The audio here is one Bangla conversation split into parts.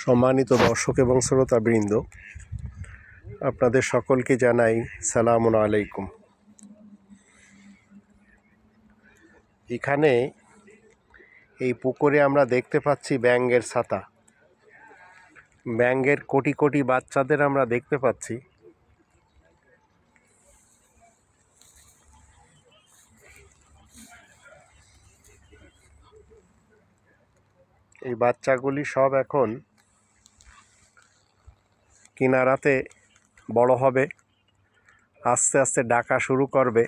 সম্মানিত দর্শক এবং শ্রোতাবৃন্দ, আপনাদের সকলকে জানাই সালামুন আলাইকুম। এখানে এই পুকুরে আমরা দেখতে পাচ্ছি ব্যাঙের ছাতা। ব্যাঙের কোটি কোটি বাচ্চাদের আমরা দেখতে পাচ্ছি। এই বাচ্চাগুলি সব এখন কিনারাতে বড় হবে, আস্তে আস্তে ডাকা শুরু করবে।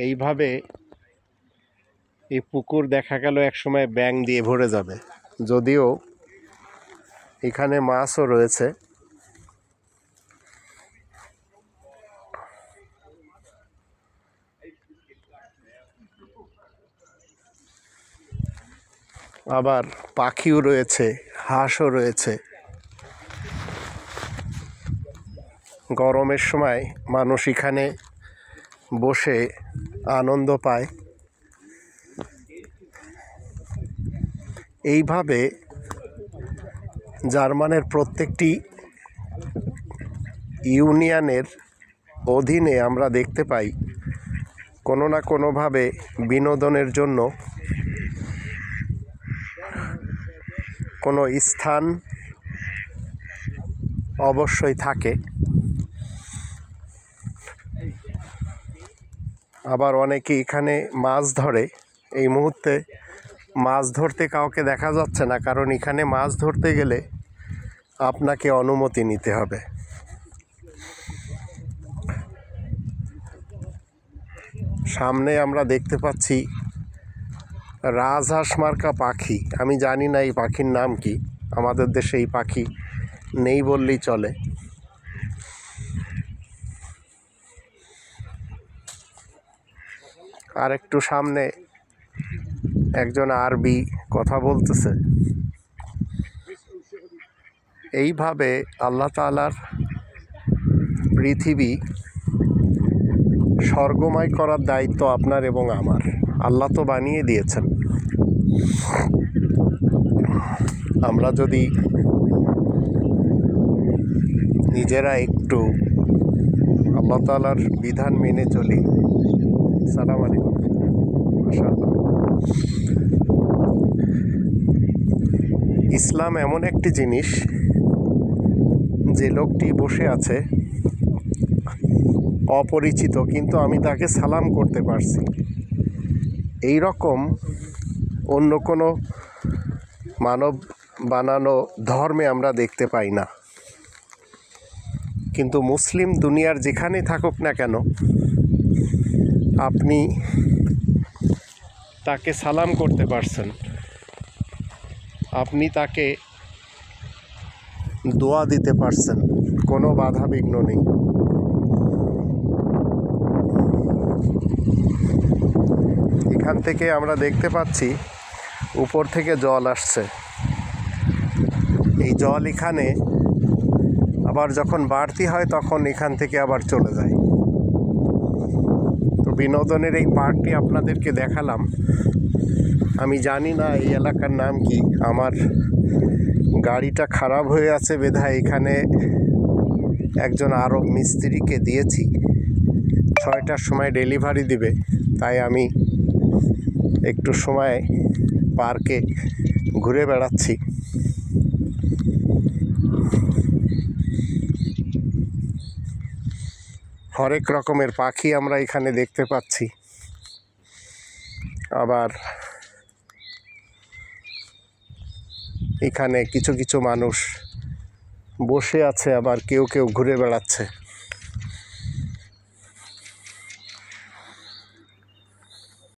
এইভাবে এই পুকুর দেখা গেল একসময় ব্যাঙ দিয়ে ভরে যাবে, যদিও এখানে মাছও রয়েছে। আবার পাখিও রয়েছে, হাঁসও রয়েছে। গরমের সময় মানুষ এখানে বসে আনন্দ পায়। এইভাবে জার্মানের প্রত্যেকটি ইউনিয়নের অধীনে আমরা দেখতে পাই কোনো না কোনোভাবে বিনোদনের জন্য কোনো স্থান অবশ্যই থাকে। আবার অনেকে এখানে মাছ ধরে। এই মুহূর্তে মাছ ধরতে কাউকে দেখা যাচ্ছে না, কারণ এখানে মাছ ধরতে গেলে আপনাকে অনুমতি নিতে হবে। সামনে আমরা দেখতে পাচ্ছি রাজহাঁস মার্কা পাখি। আমি জানি না এই পাখির নাম কি, আমাদের দেশে এই পাখি নেই বললেই চলে। আর একটু সামনে একজন আরবি কথা বলতেছে। এইভাবে আল্লাহ তাআলার পৃথিবী স্বর্গময় করার দায়িত্ব আপনার এবং আমার। আল্লাহ তো বানিয়ে দিয়েছেন। আমরা যদি নিজেরা একটু আল্লাহ তাআলার বিধান মেনে চলি। সালাম আলাইকুম। মাশাআল্লাহ। ইসলাম এমন একটি জিনিস, যে লোকটি বসে আছে অপরিচিত, কিন্তু আমি তাকে সালাম করতে পারছি। এই রকম অন্য কোনো মানব বানানো ধর্মে আমরা দেখতে পাই না। কিন্তু মুসলিম দুনিয়ার যেখানে থাকুক না কেন, আপনি তাকে সালাম করতে পারছেন, আপনি তাকে দোয়া দিতে পারছেন, কোনো বাধা বিঘ্ন নেই। এখান থেকে আমরা দেখতে পাচ্ছি উপর থেকে জল আসছে। এই জল এখানে আবার যখন বাড়তি হয় তখন এখান থেকে আবার চলে যায়। তো বিনোদনের এই পার্কটি আপনাদেরকে দেখালাম। আমি জানি না এই এলাকার নাম কি। আমার গাড়িটা খারাপ হয়ে আছে বিধায় এখানে একজন আরব মিস্ত্রিকে দিয়েছি, 6টার সময় ডেলিভারি দিবে। তাই আমি একটু সময় পার্কে ঘুরে বেড়াচ্ছি। হরেক রকমের পাখি আমরা এখানে দেখতে পাচ্ছি। আবার এখানে কিছু কিছু মানুষ বসে আছে, আবার কেউ কেউ ঘুরে বেড়াচ্ছে।